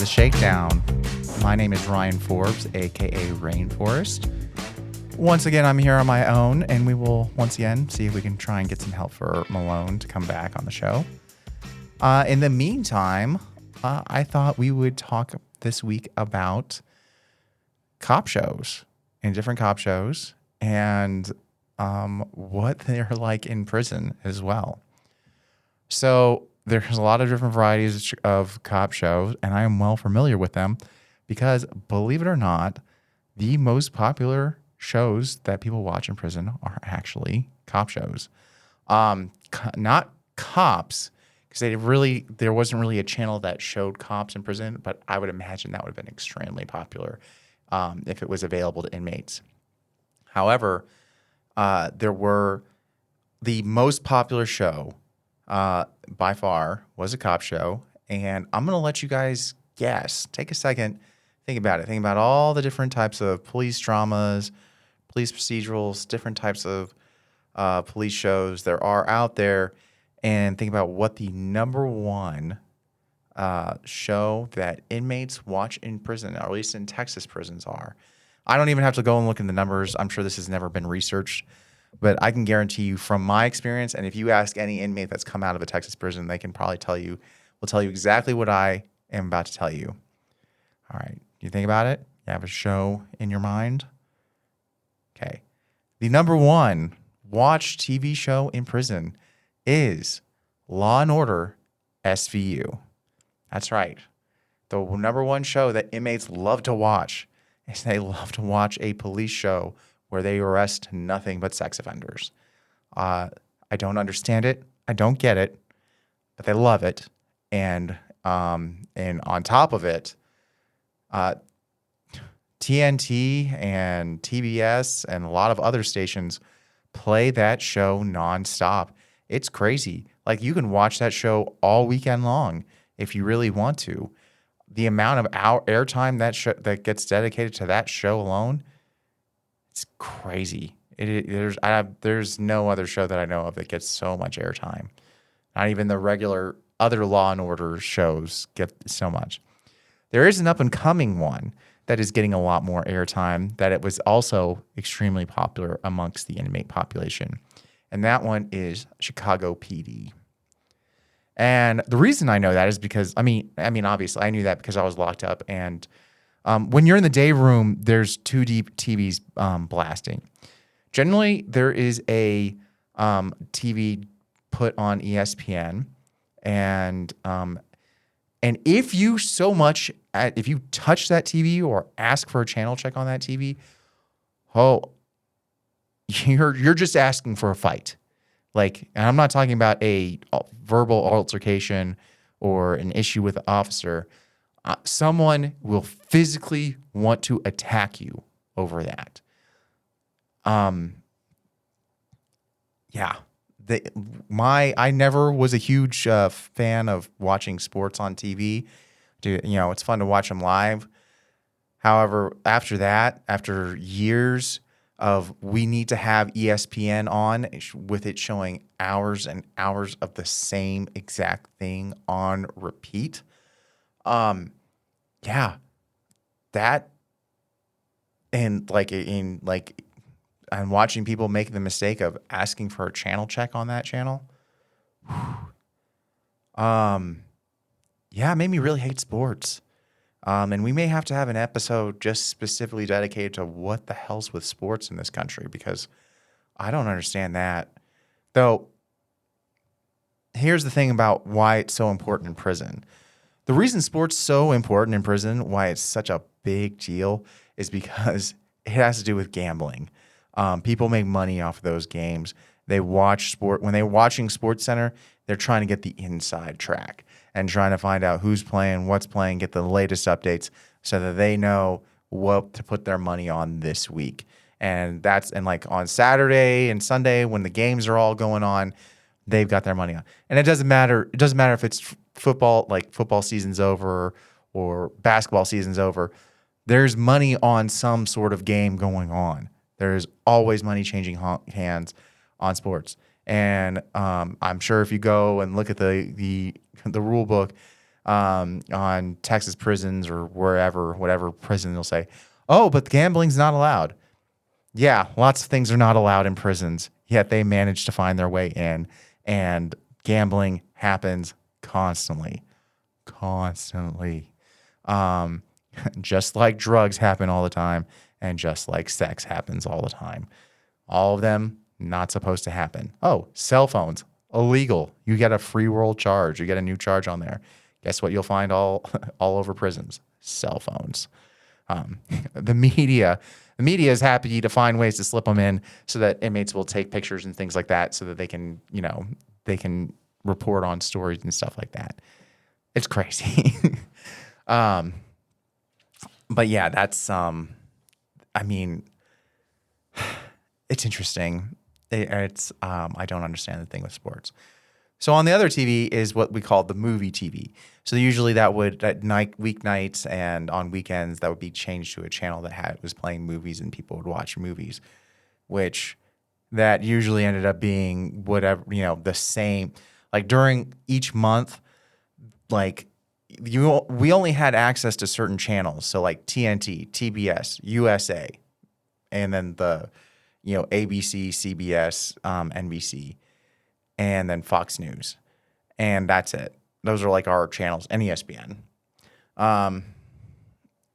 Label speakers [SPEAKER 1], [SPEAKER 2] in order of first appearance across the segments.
[SPEAKER 1] Shakedown. My name is Ryan Forbes, aka Rainforest. Once again, I'm here on my own, and we will once again see if we can try and get some help for Malone to come back on the show. In the meantime, I thought we would talk this week about cop shows and different cop shows and what they're like in prison as well. So there's a lot of different varieties of cop shows, and I am well familiar with them because, believe it or not, the most popular shows that people watch in prison are actually cop shows. Not cops, because there wasn't really a channel that showed cops in prison, but I would imagine that would have been extremely popular if it was available to inmates. However, there were the most popular show by far was a cop show, and I'm going to let you guys guess. Take a second, think about it. Think about all the different types of police dramas, police procedurals, different types of police shows there are out there, and think about what the number one show that inmates watch in prison, or at least in Texas prisons, are. I don't even have to go and look in the numbers. I'm sure this has never been researched. But I can guarantee you from my experience, and if you ask any inmate that's come out of a Texas prison, they can probably will tell you exactly what I am about to tell you. All right. You think about it? You have a show in your mind? Okay. The number one watched TV show in prison is Law and Order SVU. That's right. The number one show that inmates love to watch is they love to watch a police show where they arrest nothing but sex offenders. I don't understand it. I don't get it, but they love it. And on top of it, TNT and TBS and a lot of other stations play that show nonstop. It's crazy. Like, you can watch that show all weekend long if you really want to. The amount of airtime that gets dedicated to that show alone, it's crazy. There's no other show that I know of that gets so much airtime. Not even the regular other Law and Order shows get so much. There is an up-and-coming one that is getting a lot more airtime, that it was also extremely popular amongst the inmate population. And that one is Chicago PD. And the reason I know that is because, I mean, obviously, I knew that because I was locked up. And when you're in the day room, there's two deep TVs blasting. Generally, there is a TV put on ESPN, and if you if you touch that TV or ask for a channel check on that TV, you're just asking for a fight. Like, and I'm not talking about a verbal altercation or an issue with the officer. Someone will physically want to attack you over that. I never was a huge fan of watching sports on TV. It's fun to watch them live. However, after years of we need to have ESPN on with it showing hours and hours of the same exact thing on repeat. I'm watching people make the mistake of asking for a channel check on that channel. It made me really hate sports. And we may have to have an episode just specifically dedicated to what the hell's with sports in this country, because I don't understand that. Though, here's the thing about why it's so important in prison. The reason sports so important in prison, why it's such a big deal, is because it has to do with gambling. People make money off of those games. They watch sport. When they're watching SportsCenter, they're trying to get the inside track and trying to find out who's playing, what's playing, get the latest updates so that they know what to put their money on this week. And like on Saturday and Sunday when the games are all going on, they've got their money on. And it doesn't matter. It doesn't matter if it's football, like football season's over or basketball season's over. There's money on some sort of game going on. There's always money changing hands on sports. And I'm sure if you go and look at the rule book, on Texas prisons or whatever prison, they'll say, "Oh, but gambling's not allowed." Yeah, lots of things are not allowed in prisons, yet they manage to find their way in, and gambling happens constantly, constantly. Um, just like drugs happen all the time, and just like sex happens all the time. All of them not supposed to happen. Oh, cell phones, illegal. You get a free world charge. You get a new charge on there. Guess what you'll find all over prisons? Cell phones. Um, the media is happy to find ways to slip them in so that inmates will take pictures and things like that so that they can, they can report on stories and stuff like that. It's crazy. But yeah, that's, I mean, it's interesting. I don't understand the thing with sports. So on the other TV is what we call the movie TV. So usually that would at night, weeknights and on weekends, that would be changed to a channel that was playing movies and people would watch movies, which that usually ended up being whatever, the same, like during each month, like we only had access to certain channels. So like TNT, TBS, USA, and then the, ABC, CBS, NBC, and then Fox News. And that's it. Those are like our channels, and ESPN.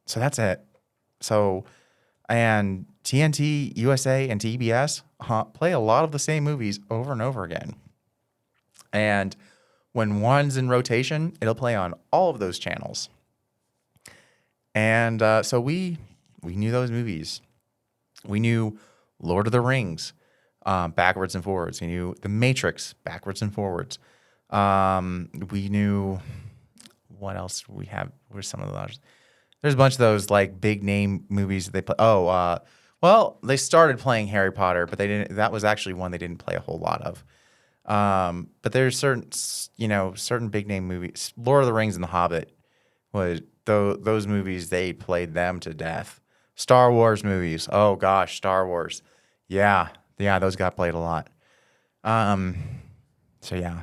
[SPEAKER 1] So that's it. So, and TNT, USA, and TBS play a lot of the same movies over and over again. And when one's in rotation, it'll play on all of those channels. And so we knew those movies. We knew Lord of the Rings backwards and forwards. We knew The Matrix backwards and forwards. We knew what else we have. Where's some of those? There's a bunch of those like big name movies that they play. Well, they started playing Harry Potter, but they didn't. That was actually one they didn't play a whole lot of. But there's certain big name movies. Lord of the Rings and The Hobbit was those movies. They played them to death. Star Wars movies. Oh gosh, Star Wars. Yeah, those got played a lot. So yeah,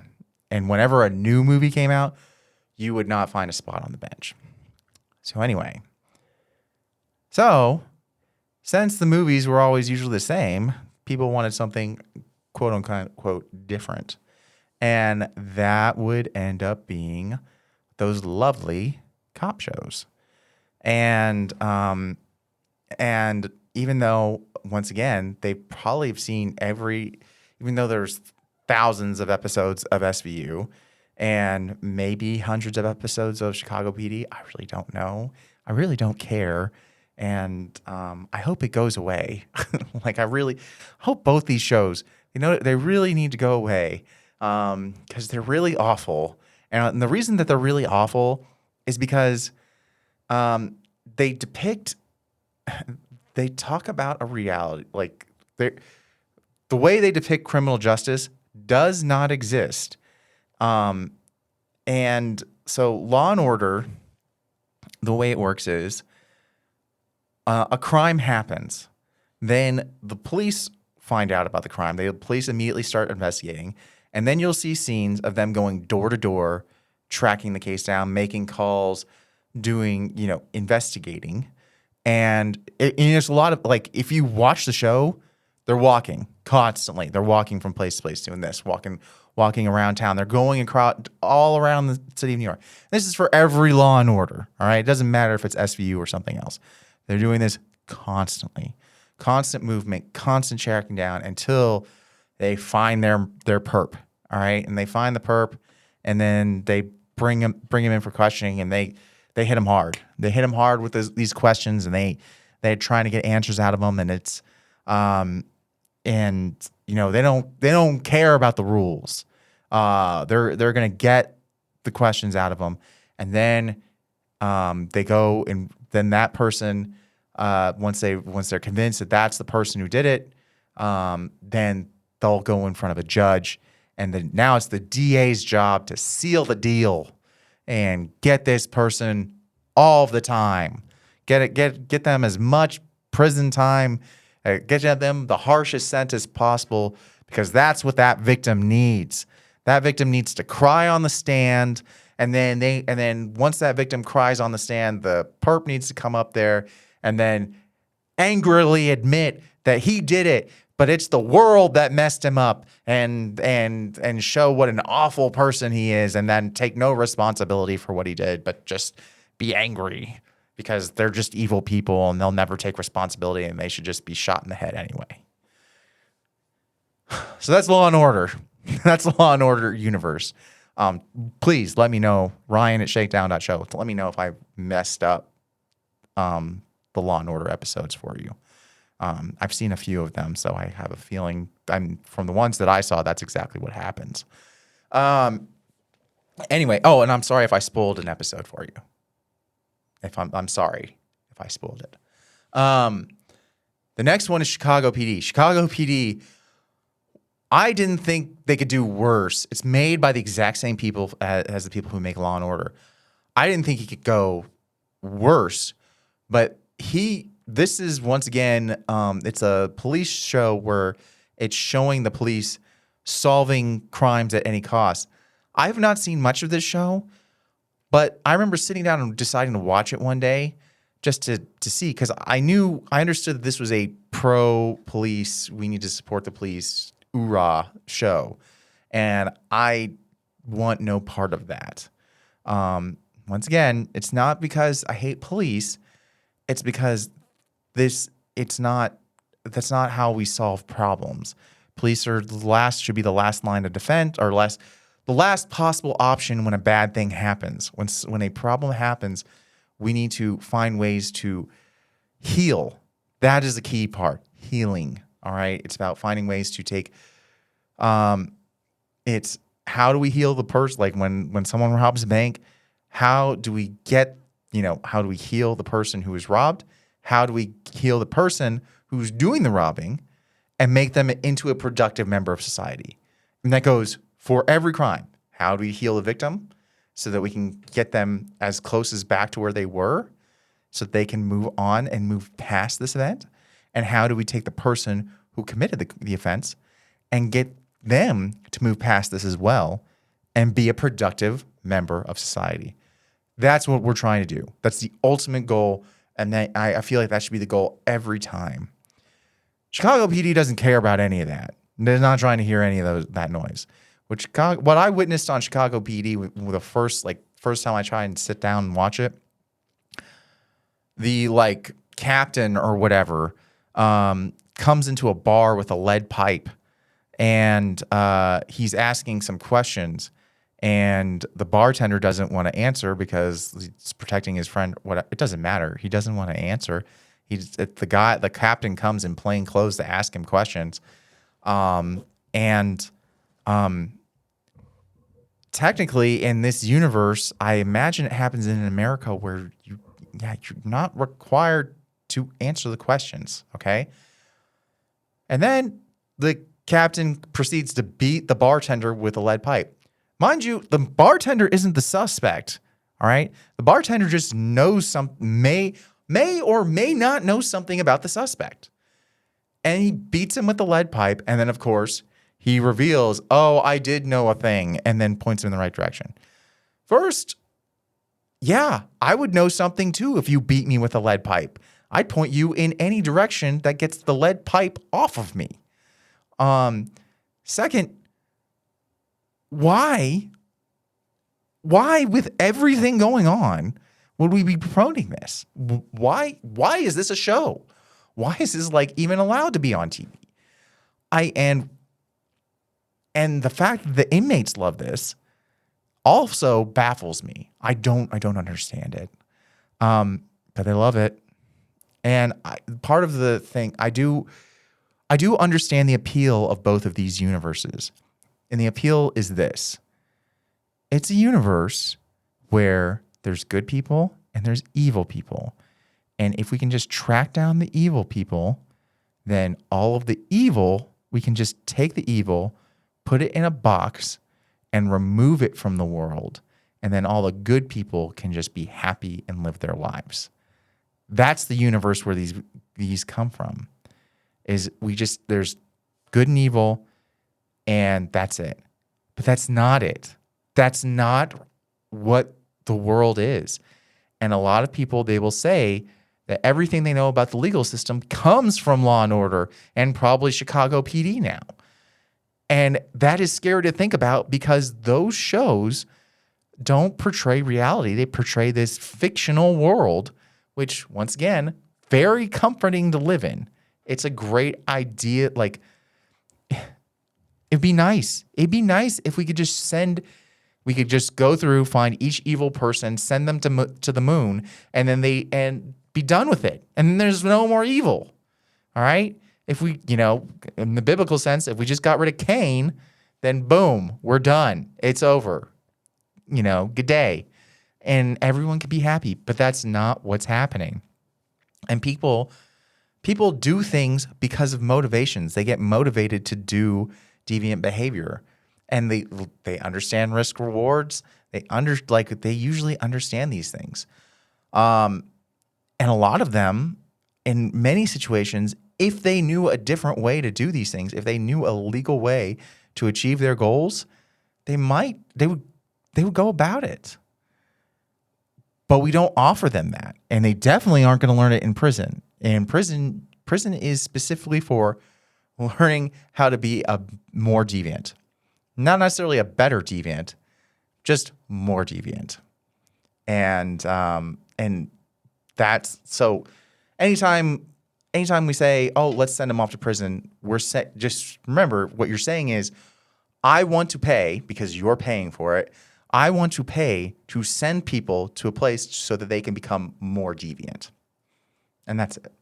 [SPEAKER 1] and whenever a new movie came out, you would not find a spot on the bench. So anyway, since the movies were always usually the same, people wanted something quote unquote different. And that would end up being those lovely cop shows. And even though, once again, they probably have seen even though there's thousands of episodes of SVU and maybe hundreds of episodes of Chicago PD, I really don't know. I really don't care. And I hope it goes away. I really hope both these shows, they really need to go away because they're really awful. And the reason that they're really awful is because they talk about a reality. Like the way they depict criminal justice does not exist. And so Law and Order, the way it works is a crime happens. Then the police find out about the crime. The police immediately start investigating. And then you'll see scenes of them going door to door, tracking the case down, making calls, doing, investigating. And there's a lot of, if you watch the show, they're walking constantly. They're walking from place to place doing this, walking around town. They're going across all around the city of New York. This is for every Law and Order, all right? It doesn't matter if it's SVU or something else. They're doing this constantly. Constant movement, constant tracking down until they find their perp, all right? And they find the perp, and then they bring him in for questioning, and they hit him hard. They hit him hard with these questions, and they're trying to get answers out of him, and it's they don't care about the rules. They're gonna get the questions out of them, and then they go, and then that person once they're convinced that that's the person who did it, then they'll go in front of a judge, and then now it's the DA's job to seal the deal and get this person all the time, get them as much prison time, get them the harshest sentence possible, because that's what that victim needs. That victim needs to cry on the stand And then once that victim cries on the stand, the perp needs to come up there and then angrily admit that he did it, but it's the world that messed him up, and show what an awful person he is, and then take no responsibility for what he did, but just be angry because they're just evil people and they'll never take responsibility and they should just be shot in the head anyway. So that's Law and Order. That's the Law and Order universe. Please let me know, Ryan at shakedown.show. Let me know if I messed up the Law and Order episodes for you. I've seen a few of them, so I have a feeling from the ones that I saw, that's exactly what happens. Anyway, and I'm sorry if I spoiled an episode for you. I'm sorry if I spoiled it. The next one is Chicago PD. Chicago PD, I didn't think they could do worse. It's made by the exact same people as the people who make Law and Order. I didn't think he could go worse, but this is once again, it's a police show where it's showing the police solving crimes at any cost. I have not seen much of this show, but I remember sitting down and deciding to watch it one day just to see, because I understood that this was a pro-police, we need to support the police, hoorah show. And I want no part of that. Once again, it's not because I hate police. It's because that's not how we solve problems. Police should be the last line of defense, or the last possible option when a bad thing happens. When a problem happens, we need to find ways to heal. That is the key part, healing. All right. It's about finding ways to take, it's how do we heal the person? Like when someone robs a bank, how do we heal the person who was robbed? How do we heal the person who's doing the robbing and make them into a productive member of society? And that goes for every crime. How do we heal the victim so that we can get them as close as back to where they were so that they can move on and move past this event? And how do we take the person who committed the offense and get them to move past this as well and be a productive member of society? That's what we're trying to do. That's the ultimate goal. And I feel like that should be the goal every time. Chicago PD doesn't care about any of that. They're not trying to hear any of that noise. What I witnessed on Chicago PD with the first time I tried and sit down and watch it, the captain or whatever comes into a bar with a lead pipe, and he's asking some questions. And the bartender doesn't want to answer because he's protecting his friend. It doesn't matter. He doesn't want to answer. The captain comes in plain clothes to ask him questions. Technically in this universe, I imagine it happens in America where you're not required to answer the questions. Okay. And then the captain proceeds to beat the bartender with a lead pipe. Mind you, the bartender isn't the suspect, all right? The bartender just knows may or may not know something about the suspect. And he beats him with the lead pipe, and then, of course, he reveals, I did know a thing, and then points him in the right direction. First, yeah, I would know something too if you beat me with a lead pipe. I'd point you in any direction that gets the lead pipe off of me. Second, why with everything going on would we be promoting this? Why is this a show? Why is this even allowed to be on TV? And the fact that the inmates love this also baffles me. I don't understand it. But they love it. And part of the thing, I do understand the appeal of both of these universes. And the appeal is this. It's a universe where there's good people and there's evil people. And if we can just track down the evil people, then all of the evil, we can just take the evil, put it in a box, and remove it from the world. And then all the good people can just be happy and live their lives. That's the universe where these come from. There's good and evil, and that's it. But that's not it. That's not what the world is. And a lot of people, they will say that everything they know about the legal system comes from Law and Order and probably Chicago PD now. And that is scary to think about because those shows don't portray reality. They portray this fictional world, which, once again, very comforting to live in. It's a great idea. Like, it'd be nice. It'd be nice if we could just go through, find each evil person, send them to the moon, and be done with it. And then there's no more evil. All right? If we, in the biblical sense, if we just got rid of Cain, then boom, we're done. It's over. Good day. And everyone could be happy. But that's not what's happening. And people do things because of motivations. They get motivated to do deviant behavior. And they understand risk rewards. They usually understand these things. And a lot of them, in many situations, if they knew a different way to do these things, if they knew a legal way to achieve their goals, they would go about it. But we don't offer them that. And they definitely aren't going to learn it in prison. And prison is specifically for learning how to be a more deviant. Not necessarily a better deviant, just more deviant. And that's so anytime we say, oh, let's send them off to prison, just remember what you're saying is, I want to pay, because you're paying for it, I want to pay to send people to a place so that they can become more deviant. And that's it.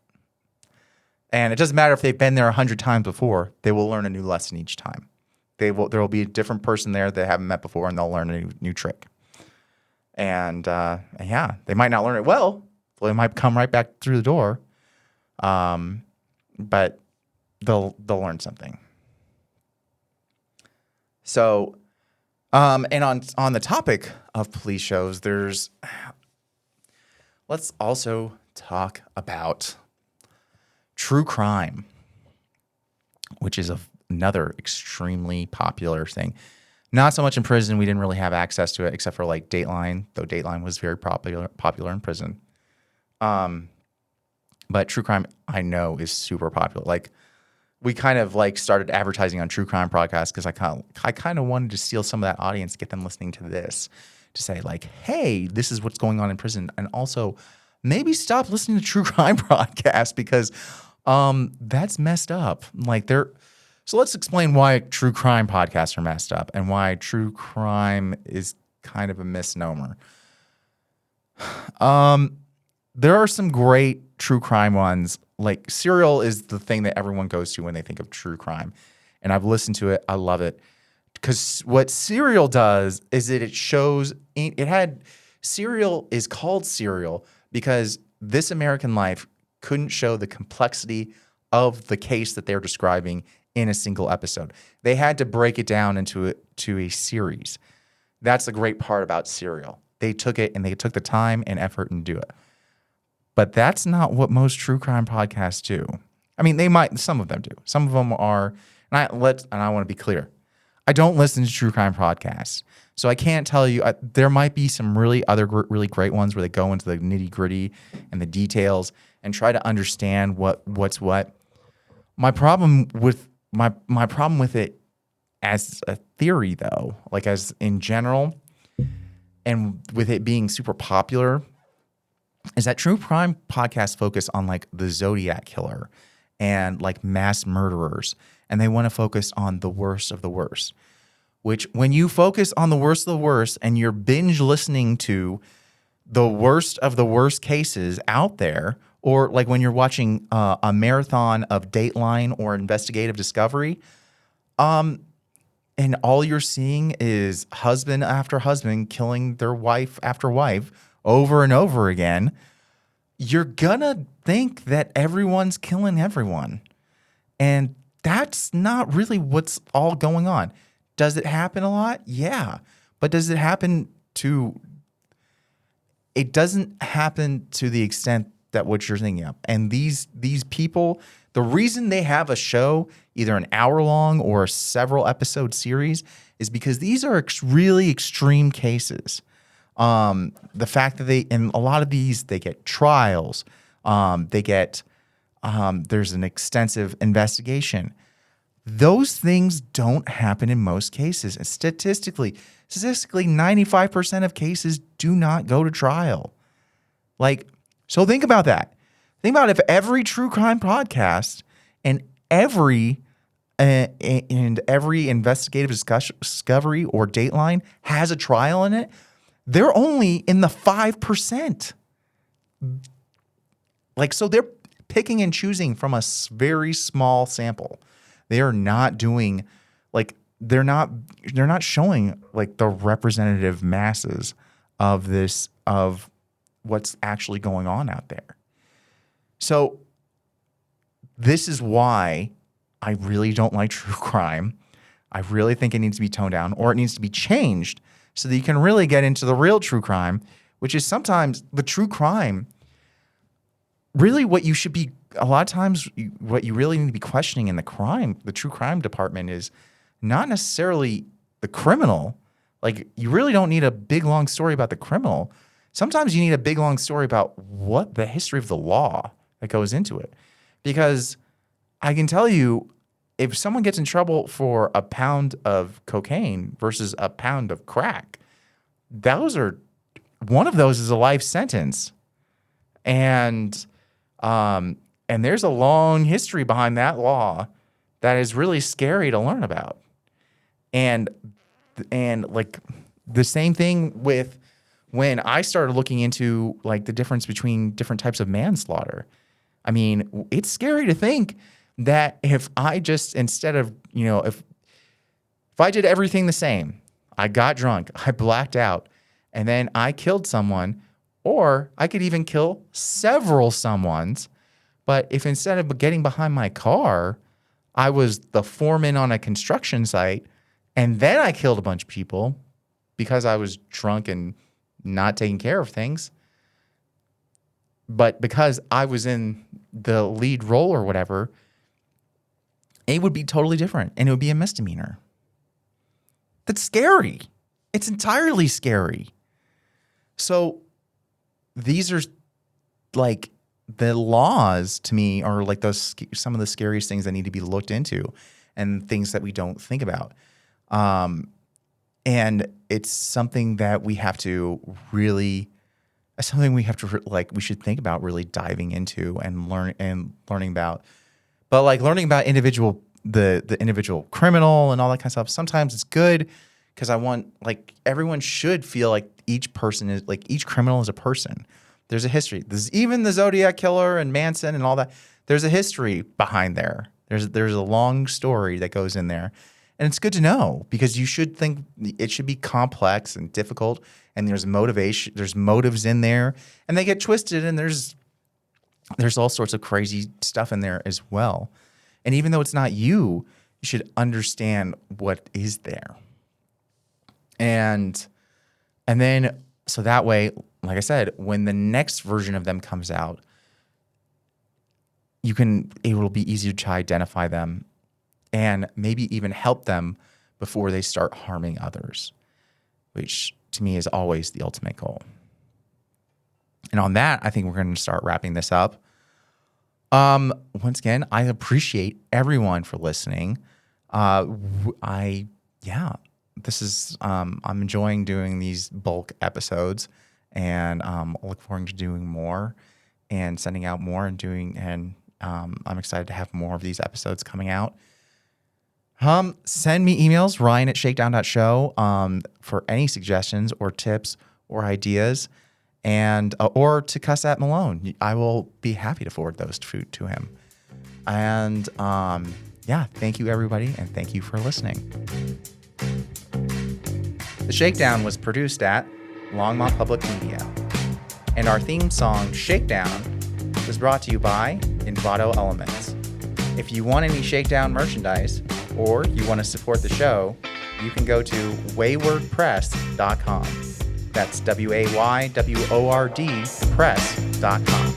[SPEAKER 1] And it doesn't matter if they've been there 100 times before, they will learn a new lesson each time. There will be a different person there they haven't met before, and they'll learn a new trick. And they might not learn it well. They might come right back through the door. But they'll learn something. So, and on the topic of police shows, let's also talk about true crime, which is another extremely popular thing. Not so much in prison. We didn't really have access to it except for like Dateline, though Dateline was very popular in prison. But true crime, I know, is super popular. Like, we kind of like started advertising on true crime podcasts because I kind of wanted to steal some of that audience, get them listening to this, to say like, hey, this is what's going on in prison, and also maybe stop listening to true crime podcasts because that's messed up. So let's explain why true crime podcasts are messed up and why true crime is kind of a misnomer. There are some great true crime ones. Like Serial is the thing that everyone goes to when they think of true crime. And I've listened to it. I love it. Because what Serial does is that it shows Serial is called Serial because This American Life couldn't show the complexity of the case that they're describing in a single episode. They had to break it down into a series. That's the great part about Serial. They took it and they took the time and effort and do it. But that's not what most true crime podcasts do. I mean, some of them do. Some of them are, and I want to be clear. I don't listen to true crime podcasts. So I can't tell you, there might be some really great ones where they go into the nitty gritty and the details and try to understand what's what. My problem with it as a theory though, like as in general, and with it being super popular, is that true crime podcasts focus on like the Zodiac killer and like mass murderers, and they want to focus on the worst of the worst. Which, when you focus on the worst of the worst and you're binge listening to the worst of the worst cases out there, or like when you're watching a marathon of Dateline or Investigative Discovery, and all you're seeing is husband after husband killing their wife after wife over and over again, you're gonna think that everyone's killing everyone. And that's not really what's all going on. Does it happen a lot? Yeah. But does it happen it doesn't happen to the extent that what you're thinking of. And these people, the reason they have a show, either an hour long or a several episode series, is because these are really extreme cases. The fact that in a lot of these, they get trials. There's an extensive investigation. Those things don't happen in most cases. And statistically, 95% of cases do not go to trial. So think about that. Think about if every true crime podcast and every investigative discovery or Dateline has a trial in it, they're only in the 5%. So they're picking and choosing from a very small sample. They are not doing they're not showing the representative masses of what's actually going on out there. So this is why I really don't like true crime. I really think it needs to be toned down, or it needs to be changed so that you can really get into the real true crime, which is sometimes the true crime. Really what you should be, a lot of times, what you really need to be questioning in the true crime department is not necessarily the criminal. You really don't need a big, long story about the criminal. Sometimes you need a big, long story about what the history of the law that goes into it. Because I can tell you, if someone gets in trouble for a pound of cocaine versus a pound of crack, one of those is a life sentence. And there's a long history behind that law that is really scary to learn about. And the same thing with when I started looking into the difference between different types of manslaughter. I mean, it's scary to think that if I just, instead of, if I did everything the same, I got drunk, I blacked out, and then I killed someone, or I could even kill several someones. But if instead of getting behind my car, I was the foreman on a construction site, and then I killed a bunch of people because I was drunk and not taking care of things, but because I was in the lead role or whatever, it would be totally different, and it would be a misdemeanor. That's scary. It's entirely scary. So these are the laws to me are some of the scariest things that need to be looked into, and things that we don't think about. And it's something that we have to we should think about really diving into and learning about. But learning about the individual criminal and all that kind of stuff, sometimes it's good because I want everyone should feel like each person is each criminal is a person. There's a history. There's even the Zodiac killer and Manson and all that. There's a history behind there. There's a long story that goes in there. And it's good to know, because you should think it should be complex and difficult, and there's motivation, there's motives in there, and they get twisted, and there's all sorts of crazy stuff in there as well. And even though it's not you, you should understand what is there. And then, so that way, like I said, when the next version of them comes out, it will be easier to identify them and maybe even help them before they start harming others, which to me is always the ultimate goal. And on that, I think we're going to start wrapping this up. Once again, I appreciate everyone for listening. I'm enjoying doing these bulk episodes, and I look forward to doing more and sending out more and I'm excited to have more of these episodes coming out. Send me emails, ryan@shakedown.show, for any suggestions or tips or ideas, and or to Cuss at Malone. I will be happy to forward those to him. And thank you everybody, and thank you for listening. The Shakedown was produced at Longmont Public Media, and our theme song Shakedown was brought to you by Envato Elements. If you want any Shakedown merchandise, or you want to support the show, you can go to waywordpress.com. That's WAYWORD press.com.